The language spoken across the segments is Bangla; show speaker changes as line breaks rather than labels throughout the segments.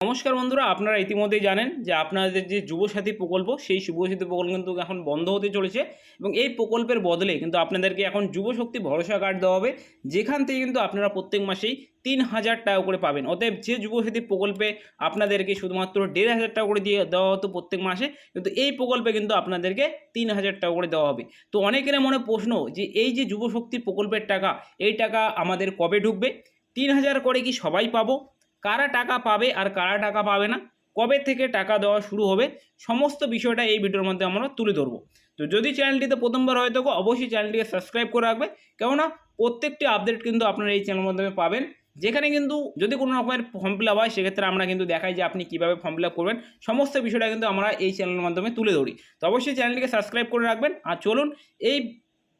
নমস্কার বন্ধুরা, আপনারা ইতিমধ্যেই জানেন যে আপনাদের যে যুবসাথী প্রকল্প, সেই যুবসাথী প্রকল্প কিন্তু এখন বন্ধ হতে চলেছে এবং এই প্রকল্পের বদলে কিন্তু আপনাদেরকে এখন যুবশক্তি ভরসা কার্ড দেওয়া হবে, যেখান থেকে কিন্তু আপনারা প্রত্যেক মাসেই ৩,০০০ টাকা করে পাবেন। অতএব যে যুবসাথী প্রকল্পে আপনাদেরকে শুধুমাত্র ১,৫০০ টাকা করে দিয়ে দেওয়া হতো প্রত্যেক মাসে, কিন্তু এই প্রকল্পে কিন্তু আপনাদেরকে ৩,০০০ টাকা করে দেওয়া হবে। তো অনেকের মনে প্রশ্ন যে এই যে যুবশক্তি প্রকল্পের টাকা, এই টাকা আমাদের কবে ঢুকবে? ৩,০০০ করে কি সবাই পাবো? কারা টাকা পাবে আর কারা টাকা পাবে না, কবে থেকে টাকা দেওয়া শুরু হবে, সমস্ত বিষয়টা এই ভিডিওর মধ্যে আমরা তুলে ধরবো। তো যদি চ্যানেলটিতে প্রথমবার হয়ে থাকো, অবশ্যই চ্যানেলটিকে সাবস্ক্রাইব করে রাখবে, কেননা প্রত্যেকটি আপডেট কিন্তু আপনারা এই চ্যানেলের মাধ্যমে পাবেন। যেখানে কিন্তু যদি কোনো রকমের ফর্ম ফিল আপ হয়, সেক্ষেত্রে আমরা কিন্তু দেখাই যে আপনি কীভাবে ফর্ম ফিল আপ করবেন, সমস্ত বিষয়টা কিন্তু আমরা এই চ্যানেলের মাধ্যমে তুলে ধরি। তো অবশ্যই চ্যানেলটিকে সাবস্ক্রাইব করে রাখবেন। আর চলুন এই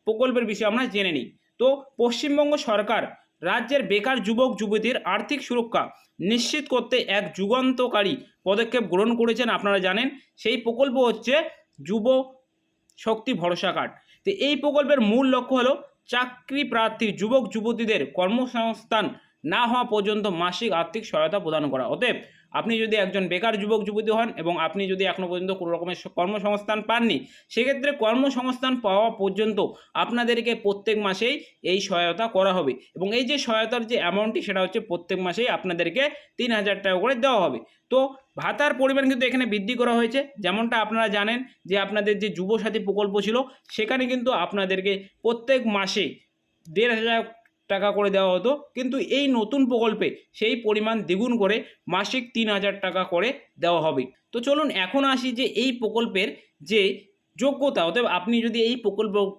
প্রকল্পের বিষয়ে আমরা জেনে নিই। তো পশ্চিমবঙ্গ সরকার রাজ্যের বেকার যুবক যুবতীর আর্থিক সুরক্ষা নিশ্চিত করতে এক যুগান্তকারী পদক্ষেপ গ্রহণ করেছেন। আপনারা জানেন সেই প্রকল্প হচ্ছে যুব শক্তি ভরসা কার্ড। তো এই প্রকল্পের মূল লক্ষ্য হলো চাকরি প্রার্থী যুবক যুবতীদের কর্মসংস্থান না হওয়া পর্যন্ত মাসিক আর্থিক সহায়তা প্রদান করা। অতএব আপনি যদি একজন বেকার যুবক যুবতী হন এবং আপনি যদি এখনও পর্যন্ত কোনো রকমের কর্মসংস্থান পাননি, সেক্ষেত্রে কর্মসংস্থান পাওয়া পর্যন্ত আপনাদেরকে প্রত্যেক মাসেই এই সহায়তা করা হবে এবং এই যে সহায়তার যে অ্যামাউন্টটি, সেটা হচ্ছে প্রত্যেক মাসেই আপনাদেরকে ৩,০০০ টাকা করে দেওয়া হবে। তো ভাতার পরিমাণ কিন্তু এখানে বৃদ্ধি করা হয়েছে। যেমনটা আপনারা জানেন যে আপনাদের যে যুবসাথী প্রকল্প ছিল, সেখানে কিন্তু আপনাদেরকে প্রত্যেক মাসে ১,৫০০ টাকা করে দেওয়া হতো, কিন্তু এই নতুন প্রকল্পে সেই পরিমাণ দ্বিগুণ করে মাসিক ৩,০০০ টাকা করে দেওয়া হবে। তো চলুন এখন আসি যে এই প্রকল্পের যে যোগ্যতা, অতএব আপনি যদি এই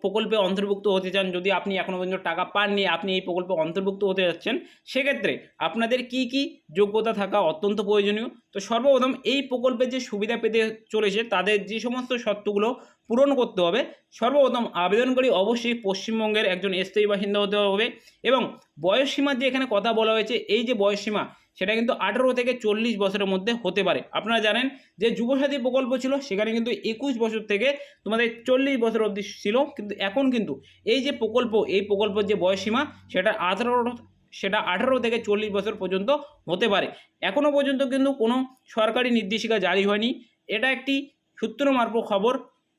প্রকল্পে অন্তর্ভুক্ত হতে চান, যদি আপনি এখনও পর্যন্ত টাকা পাননি, আপনি এই প্রকল্পে অন্তর্ভুক্ত হতে যাচ্ছেন, সেক্ষেত্রে আপনাদের কি কি যোগ্যতা থাকা অত্যন্ত প্রয়োজনীয়। তো সর্বপ্রথম এই প্রকল্পের যে সুবিধা পেতে চলেছে, তাদের যে সমস্ত শর্তগুলো পূরণ করতে হবে, সর্বপ্রথম আবেদনকারী অবশ্যই পশ্চিমবঙ্গের একজন স্থায়ী বাসিন্দা হতে হবে এবং বয়সসীমার যে এখানে কথা বলা হয়েছে, এই যে বয়সসীমা, সেটা কিন্তু ১৮ থেকে ৪০ বছরের মধ্যে হতে পারে। আপনারা জানেন যে যুবসাথী প্রকল্প ছিল, সেখানে কিন্তু ২১ বছর থেকে তোমাদের ৪০ বছর অবধি ছিল, কিন্তু এখন কিন্তু এই যে প্রকল্প, এই প্রকল্পের যে বয়সসীমা, সেটা ১৮ থেকে ৪০ বছর পর্যন্ত হতে পারে। এখনও পর্যন্ত কিন্তু কোনো সরকারি নির্দেশিকা জারি হয়নি। এটা একটি সূত্র মারফত খবর,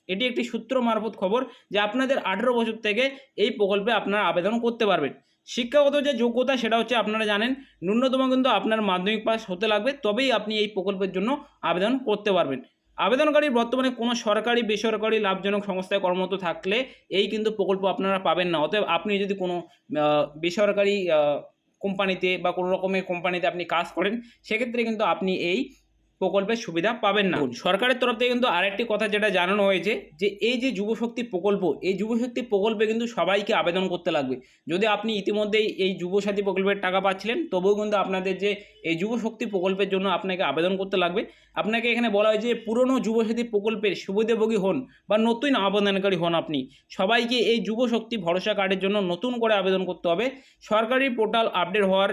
এটি একটি সূত্র মারফত খবর যে আপনাদের ১৮ বছর থেকে এই প্রকল্পে আপনারা আবেদন করতে পারবেন। শিক্ষাগত যে যোগ্যতা, সেটা হচ্ছে আপনারা জানেন ন্যূনতম কিন্তু আপনার মাধ্যমিক পাস হতে লাগবে, তবেই আপনি এই প্রকল্পের জন্য আবেদন করতে পারবেন। আবেদনকারীর বর্তমানে কোনো সরকারি বেসরকারি লাভজনক সংস্থায় কর্মরত থাকলে এই কিন্তু প্রকল্প আপনারা পাবেন না। অতএব আপনি যদি কোনো বেসরকারি কোম্পানিতে বা কোনো রকমের কোম্পানিতে আপনি কাজ করেন, সেক্ষেত্রে কিন্তু আপনি এই প্রকল্পের সুবিধা পাবেন না। সরকারের তরফ থেকে কিন্তু আরেকটি কথা যেটা জানানো হয়েছে যে এই যে যুবশক্তি প্রকল্প, এই যুবশক্তি প্রকল্পে কিন্তু সবাইকে আবেদন করতে লাগবে। যদি আপনি ইতিমধ্যেই এই যুবসাথী প্রকল্পের টাকা পাচ্ছিলেন, তবুও কিন্তু আপনাদের যে এই যুবশক্তি প্রকল্পের জন্য আপনাকে আবেদন করতে লাগবে। আপনাকে এখানে বলা হয়েছে যে পুরনো যুবসাথী প্রকল্পের সুবিধাভোগী হন বা নতুন আবেদনকারী হন, আপনি সবাইকে এই যুবশক্তি ভরসা কার্ডের জন্য নতুন করে আবেদন করতে হবে। সরকারি পোর্টাল আপডেট হওয়ার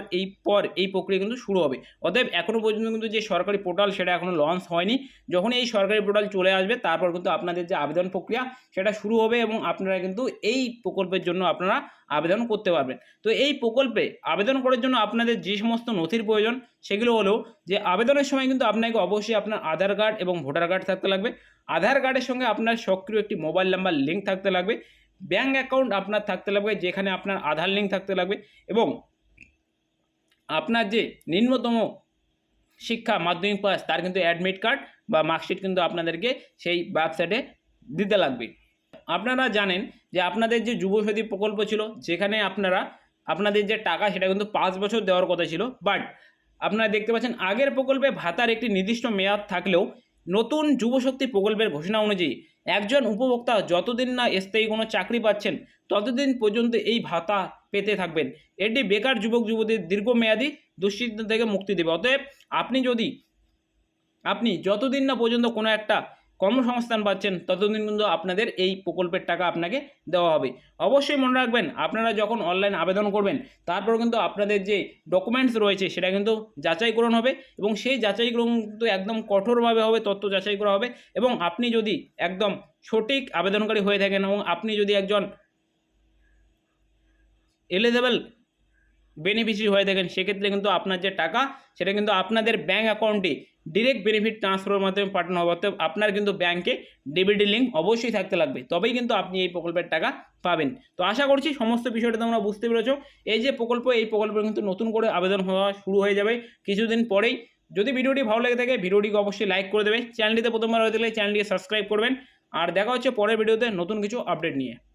এই প্রক্রিয়া কিন্তু শুরু হবে। অতএব এখনও পর্যন্ত কিন্তু যে সরকারি পোর্টাল, সেটা এখনও লঞ্চ হয়নি। যখন এই সরকারি পোর্টাল চলে আসবে, তারপর কিন্তু আপনাদের যে আবেদন প্রক্রিয়া, সেটা শুরু হবে এবং আপনারা কিন্তু এই প্রকল্পের জন্য আপনারা আবেদন করতে পারবেন। তো এই প্রকল্পে আবেদন করার জন্য আপনাদের যে সমস্ত নথির প্রয়োজন, সেগুলো হলো যে আবেদনের সময় কিন্তু আপনাকে অবশ্যই আপনার আধার কার্ড এবং ভোটার কার্ড থাকতে লাগবে। আধার কার্ডের সঙ্গে আপনার সক্রিয় একটি মোবাইল নাম্বার লিঙ্ক থাকতে লাগবে। ব্যাঙ্ক অ্যাকাউন্ট আপনার থাকতে লাগবে, যেখানে আপনার আধার লিঙ্ক থাকতে লাগবে এবং আপনার যে নিম্নতম শিক্ষা মাধ্যমিক পাস, তার কিন্তু অ্যাডমিট কার্ড বা মার্কশিট কিন্তু আপনাদেরকে সেই ওয়েবসাইটে দিতে লাগবে। আপনারা জানেন যে আপনাদের যে যুবসাথী প্রকল্প ছিল, যেখানে আপনাদের যে টাকা, সেটা কিন্তু ৫ বছর দেওয়ার কথা ছিল, বাট আপনারা দেখতে পাচ্ছেন আগের প্রকল্পে ভাতার একটি নির্দিষ্ট মেয়াদ থাকলেও নতুন যুবশক্তি প্রকল্পের ঘোষণা অনুযায়ী একজন উপভোক্তা যতদিন না স্থায়ী কোনো চাকরি পাচ্ছেন, ততদিন পর্যন্ত এই ভাতা পেতে থাকবেন। এটি বেকার যুবক যুবতীর দীর্ঘমেয়াদী দুশ্চিন্তা থেকে মুক্তি দেবে। অতএব আপনি যতদিন না পর্যন্ত কোনো একটা কর্মসংস্থান পাচ্ছেন, ততদিন কিন্তু আপনাদের এই প্রকল্পের টাকা আপনাকে দেওয়া হবে। অবশ্যই মনে রাখবেন, আপনারা যখন অনলাইন আবেদন করবেন, তারপর কিন্তু আপনাদের যে ডকুমেন্টস রয়েছে, সেটা কিন্তু যাচাইকরণ হবে এবং সেই যাচাইকরণ কিন্তু একদম কঠোরভাবে হবে, তথ্য যাচাই করা হবে এবং আপনি যদি একদম সঠিক আবেদনকারী হয়ে থাকেন এবং আপনি যদি একজন এলিজেবল বেনিফিশিয়ারি হয়ে থাকেন, সেক্ষেত্রে কিন্তু আপনার যে টাকা সেটা কিন্তু আপনাদের ব্যাঙ্ক অ্যাকাউন্টে ডিরেক্ট বেনিফিট ট্রান্সফারের মাধ্যমে পাঠানো হবে। অর্থাৎ আপনার কিন্তু ব্যাঙ্কে ডিবিটি লিঙ্ক অবশ্যই থাকতে লাগবে, তবেই কিন্তু আপনি এই প্রকল্পের টাকা পাবেন। তো আশা করছি সমস্ত বিষয়টা তোমরা বুঝতে পেরেছো। এই যে প্রকল্প, এই প্রকল্পের কিন্তু নতুন করে আবেদন হওয়া শুরু হয়ে যাবে কিছুদিন পরেই। যদি ভিডিওটি ভালো লেগে থাকে ভিডিওটিকে অবশ্যই লাইক করে দেবে, চ্যানেলটিতে প্রথমবার হয়ে থাকলে চ্যানেলটিকে সাবস্ক্রাইব করবেন। আর দেখা হচ্ছে পরের ভিডিওতে নতুন কিছু আপডেট নিয়ে।